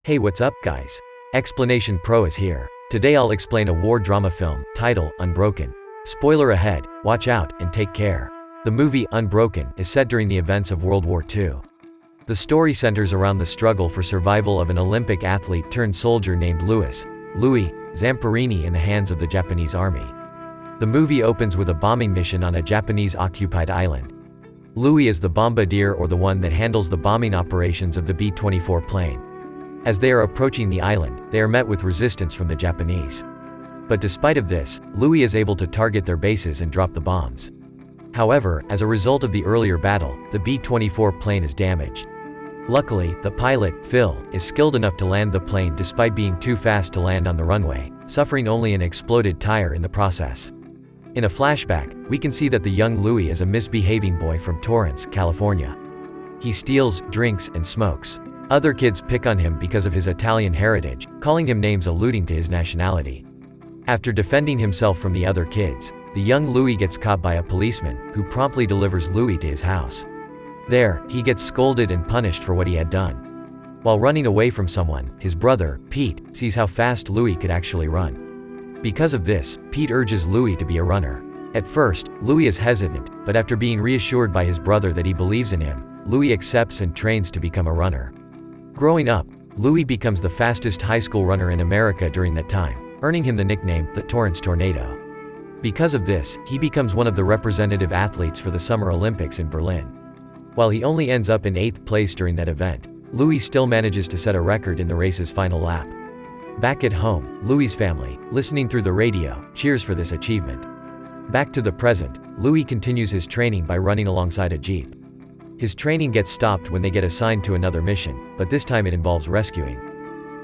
Hey, what's up, guys? Explanation Pro is here. Today I'll explain a war drama film, title, Unbroken. Spoiler ahead, watch out, and take care. The movie, Unbroken, is set during the events of World War II. The story centers around the struggle for survival of an Olympic athlete turned soldier named Louis Zamperini in the hands of the Japanese army. The movie opens with a bombing mission on a Japanese-occupied island. Louis is the bombardier, or the one that handles the bombing operations of the B-24 plane. As they are approaching the island, they are met with resistance from the Japanese. But despite of this, Louis is able to target their bases and drop the bombs. However, as a result of the earlier battle, the B-24 plane is damaged. Luckily, the pilot, Phil, is skilled enough to land the plane despite being too fast to land on the runway, suffering only an exploded tire in the process. In a flashback, we can see that the young Louis is a misbehaving boy from Torrance, California. He steals, drinks, and smokes. Other kids pick on him because of his Italian heritage, calling him names alluding to his nationality. After defending himself from the other kids, the young Louis gets caught by a policeman, who promptly delivers Louis to his house. There, he gets scolded and punished for what he had done. While running away from someone, his brother, Pete, sees how fast Louis could actually run. Because of this, Pete urges Louis to be a runner. At first, Louis is hesitant, but after being reassured by his brother that he believes in him, Louis accepts and trains to become a runner. Growing up, Louis becomes the fastest high school runner in America during that time, earning him the nickname, the Torrance Tornado. Because of this, he becomes one of the representative athletes for the Summer Olympics in Berlin. While he only ends up in 8th place during that event, Louis still manages to set a record in the race's final lap. Back at home, Louis' family, listening through the radio, cheers for this achievement. Back to the present, Louis continues his training by running alongside a jeep. His training gets stopped when they get assigned to another mission, but this time it involves rescuing.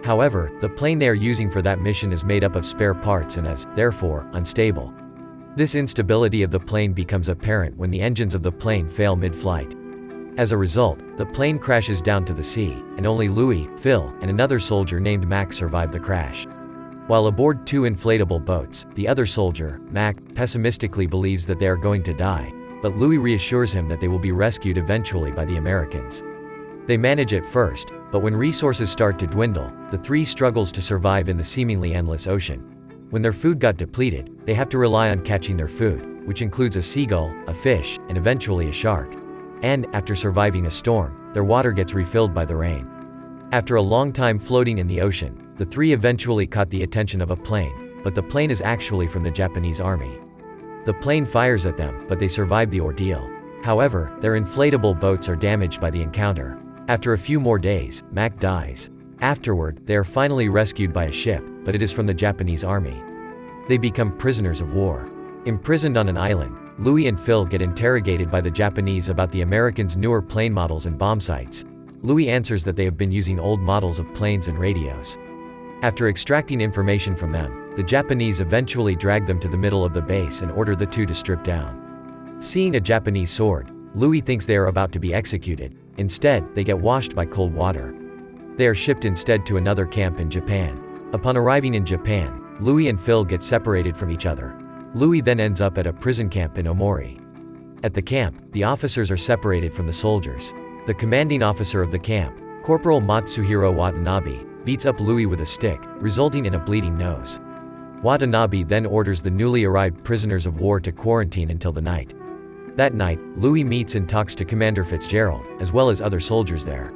However, the plane they are using for that mission is made up of spare parts and is, therefore, unstable. This instability of the plane becomes apparent when the engines of the plane fail mid-flight. As a result, the plane crashes down to the sea, and only Louis, Phil, and another soldier named Mac survive the crash. While aboard 2 inflatable boats, the other soldier, Mac, pessimistically believes that they are going to die, but Louis reassures him that they will be rescued eventually by the Americans. They manage at first, but when resources start to dwindle, the 3 struggles to survive in the seemingly endless ocean. When their food got depleted, they have to rely on catching their food, which includes a seagull, a fish, and eventually a shark. And, after surviving a storm, their water gets refilled by the rain. After a long time floating in the ocean, the 3 eventually caught the attention of a plane, but the plane is actually from the Japanese army. The plane fires at them, but they survive the ordeal. However, their inflatable boats are damaged by the encounter. After a few more days, Mac dies. Afterward, they are finally rescued by a ship, but it is from the Japanese army. They become prisoners of war. Imprisoned on an island, Louis and Phil get interrogated by the Japanese about the Americans' newer plane models and bomb sites. Louis answers that they have been using old models of planes and radios. After extracting information from them, the Japanese eventually drag them to the middle of the base and order the 2 to strip down. Seeing a Japanese sword, Louis thinks they are about to be executed. Instead, they get washed by cold water. They are shipped instead to another camp in Japan. Upon arriving in Japan, Louis and Phil get separated from each other. Louis then ends up at a prison camp in Omori. At the camp, the officers are separated from the soldiers. The commanding officer of the camp, Corporal Matsuhiro Watanabe, beats up Louis with a stick, resulting in a bleeding nose. Watanabe then orders the newly arrived prisoners of war to quarantine until the night. That night, Louis meets and talks to Commander Fitzgerald, as well as other soldiers there.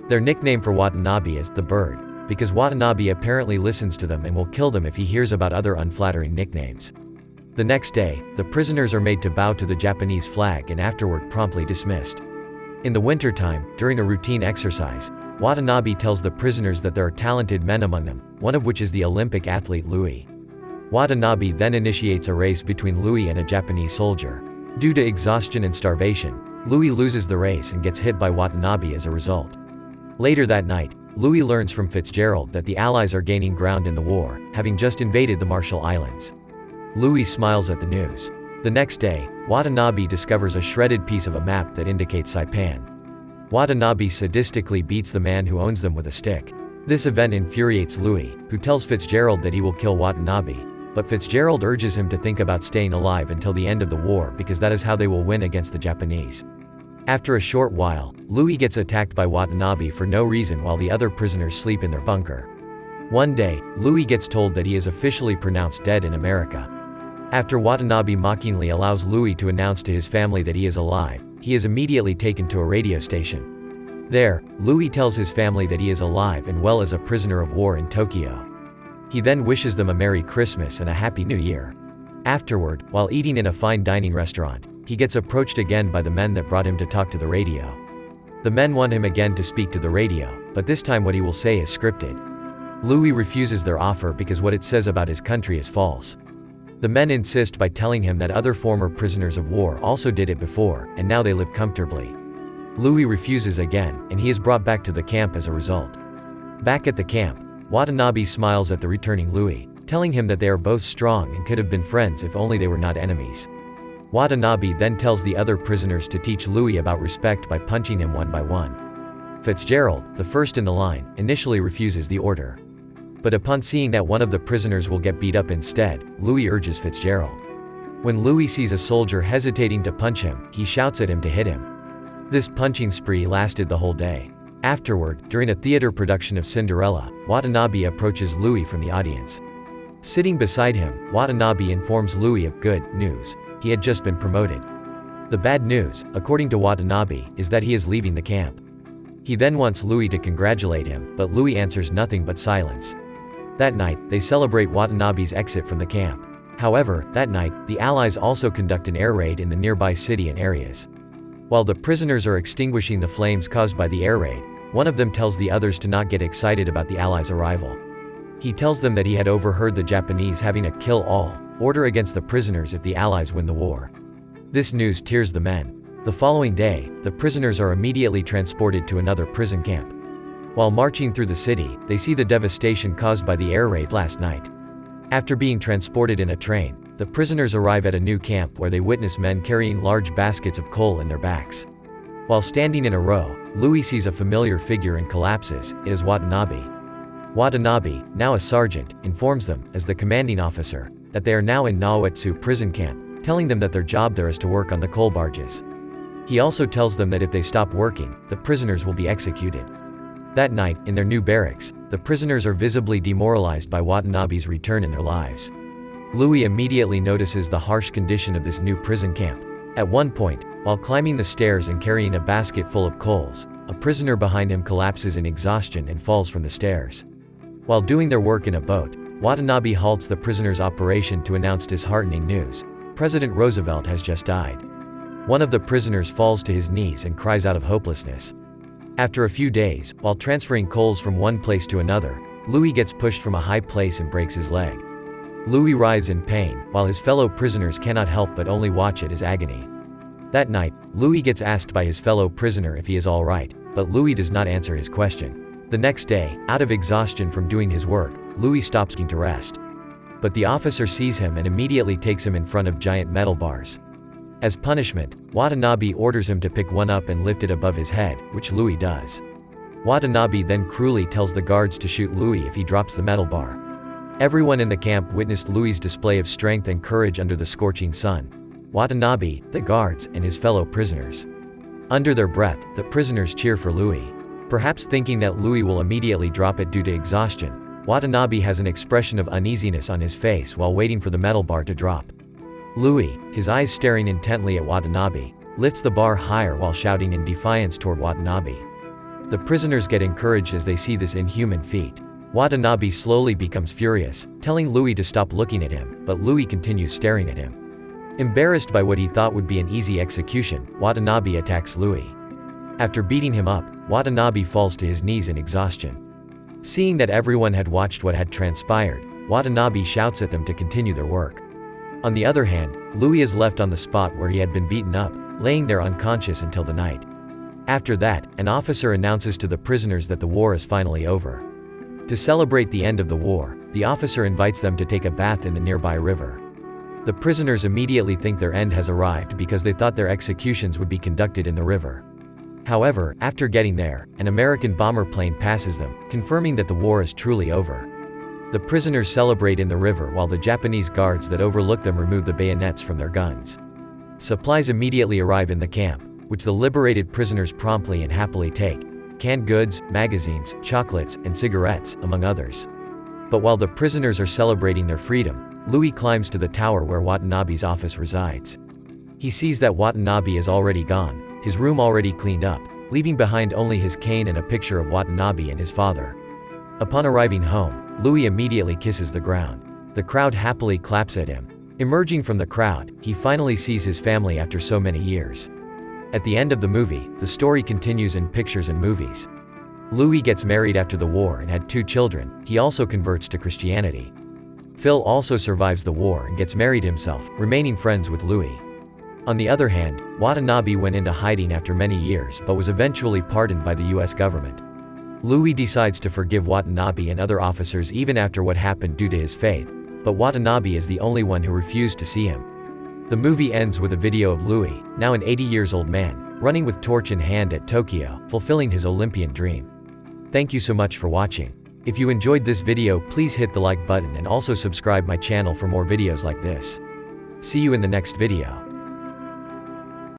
Their nickname for Watanabe is the Bird, because Watanabe apparently listens to them and will kill them if he hears about other unflattering nicknames. The next day, the prisoners are made to bow to the Japanese flag and afterward promptly dismissed. In the wintertime, during a routine exercise, Watanabe tells the prisoners that there are talented men among them, one of which is the Olympic athlete Louis. Watanabe then initiates a race between Louis and a Japanese soldier. Due to exhaustion and starvation, Louis loses the race and gets hit by Watanabe as a result. Later that night, Louis learns from Fitzgerald that the Allies are gaining ground in the war, having just invaded the Marshall Islands. Louis smiles at the news. The next day, Watanabe discovers a shredded piece of a map that indicates Saipan. Watanabe sadistically beats the man who owns them with a stick. This event infuriates Louis, who tells Fitzgerald that he will kill Watanabe, but Fitzgerald urges him to think about staying alive until the end of the war because that is how they will win against the Japanese. After a short while, Louis gets attacked by Watanabe for no reason while the other prisoners sleep in their bunker. One day, Louis gets told that he is officially pronounced dead in America. After Watanabe mockingly allows Louis to announce to his family that he is alive, he is immediately taken to a radio station. There, Louis tells his family that he is alive and well as a prisoner of war in Tokyo. He then wishes them a Merry Christmas and a Happy New Year. Afterward, while eating in a fine dining restaurant, he gets approached again by the men that brought him to talk to the radio. The men want him again to speak to the radio, but this time what he will say is scripted. Louis refuses their offer because what it says about his country is false. The men insist by telling him that other former prisoners of war also did it before, and now they live comfortably. Louis refuses again, and he is brought back to the camp as a result. Back at the camp, Watanabe smiles at the returning Louis, telling him that they are both strong and could have been friends if only they were not enemies. Watanabe then tells the other prisoners to teach Louis about respect by punching him one by one. Fitzgerald, the first in the line, initially refuses the order. But upon seeing that one of the prisoners will get beat up instead, Louis urges Fitzgerald. When Louis sees a soldier hesitating to punch him, he shouts at him to hit him. This punching spree lasted the whole day. Afterward, during a theater production of Cinderella, Watanabe approaches Louis from the audience. Sitting beside him, Watanabe informs Louis of good news. He had just been promoted. The bad news, according to Watanabe, is that he is leaving the camp. He then wants Louis to congratulate him, but Louis answers nothing but silence. That night, they celebrate Watanabe's exit from the camp. However, that night, the Allies also conduct an air raid in the nearby city and areas. While the prisoners are extinguishing the flames caused by the air raid, one of them tells the others to not get excited about the Allies' arrival. He tells them that he had overheard the Japanese having a kill-all order against the prisoners if the Allies win the war. This news tears the men. The following day, the prisoners are immediately transported to another prison camp. While marching through the city, they see the devastation caused by the air raid last night. After being transported in a train, the prisoners arrive at a new camp where they witness men carrying large baskets of coal in their backs. While standing in a row, Louis sees a familiar figure and collapses. It is Watanabe. Watanabe, now a sergeant, informs them, as the commanding officer, that they are now in Naoetsu prison camp, telling them that their job there is to work on the coal barges. He also tells them that if they stop working, the prisoners will be executed. That night, in their new barracks, the prisoners are visibly demoralized by Watanabe's return in their lives. Louis immediately notices the harsh condition of this new prison camp. At one point, while climbing the stairs and carrying a basket full of coals, a prisoner behind him collapses in exhaustion and falls from the stairs. While doing their work in a boat, Watanabe halts the prisoners' operation to announce disheartening news. President Roosevelt has just died. One of the prisoners falls to his knees and cries out of hopelessness. After a few days, while transferring coals from one place to another, Louis gets pushed from a high place and breaks his leg. Louis writhes in pain, while his fellow prisoners cannot help but only watch at his agony. That night, Louis gets asked by his fellow prisoner if he is all right, but Louis does not answer his question. The next day, out of exhaustion from doing his work, Louis stops to rest. But the officer sees him and immediately takes him in front of giant metal bars. As punishment, Watanabe orders him to pick one up and lift it above his head, which Louis does. Watanabe then cruelly tells the guards to shoot Louis if he drops the metal bar. Everyone in the camp witnessed Louis's display of strength and courage under the scorching sun. Watanabe, the guards, and his fellow prisoners. Under their breath, the prisoners cheer for Louis. Perhaps thinking that Louis will immediately drop it due to exhaustion, Watanabe has an expression of uneasiness on his face while waiting for the metal bar to drop. Louis, his eyes staring intently at Watanabe, lifts the bar higher while shouting in defiance toward Watanabe. The prisoners get encouraged as they see this inhuman feat. Watanabe slowly becomes furious, telling Louis to stop looking at him, but Louis continues staring at him. Embarrassed by what he thought would be an easy execution, Watanabe attacks Louis. After beating him up, Watanabe falls to his knees in exhaustion. Seeing that everyone had watched what had transpired, Watanabe shouts at them to continue their work. On the other hand, Louis is left on the spot where he had been beaten up, laying there unconscious until the night. After that, an officer announces to the prisoners that the war is finally over. To celebrate the end of the war, the officer invites them to take a bath in the nearby river. The prisoners immediately think their end has arrived because they thought their executions would be conducted in the river. However, after getting there, an American bomber plane passes them, confirming that the war is truly over. The prisoners celebrate in the river while the Japanese guards that overlook them remove the bayonets from their guns. Supplies immediately arrive in the camp, which the liberated prisoners promptly and happily take. Canned goods, magazines, chocolates, and cigarettes, among others. But while the prisoners are celebrating their freedom, Louis climbs to the tower where Watanabe's office resides. He sees that Watanabe is already gone, his room already cleaned up, leaving behind only his cane and a picture of Watanabe and his father. Upon arriving home, Louis immediately kisses the ground. The crowd happily claps at him. Emerging from the crowd, he finally sees his family after so many years. At the end of the movie, the story continues in pictures and movies. Louis gets married after the war and had 2 children. He also converts to Christianity. Phil also survives the war and gets married himself, remaining friends with Louis. On the other hand, Watanabe went into hiding after many years but was eventually pardoned by the US government. Louis decides to forgive Watanabe and other officers even after what happened due to his faith, but Watanabe is the only one who refused to see him. The movie ends with a video of Louis, now an 80-years-old man, running with torch in hand at Tokyo, fulfilling his Olympian dream. Thank you so much for watching. If you enjoyed this video, please hit the like button and also subscribe my channel for more videos like this. See you in the next video.